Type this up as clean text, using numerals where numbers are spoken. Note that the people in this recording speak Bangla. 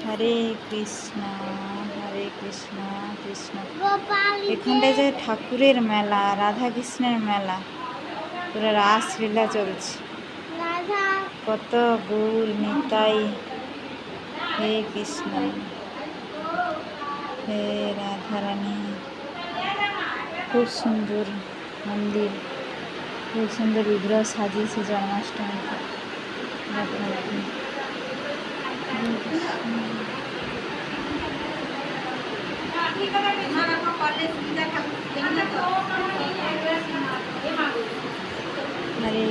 হরে কৃষ্ণ হরে কৃষ্ণ কৃষ্ণ। এখানটায় যে ঠাকুরের মেলা, রাধা কৃষ্ণের মেলা, পুরো রাসলীলা চলছে। কত গৌর নিতাই, হে কৃষ্ণ হে রাধারানী। খুব সুন্দর মন্দির, খুব সুন্দর বিগ্রহ সাজিয়েছে জন্মাষ্টমীতে। হরে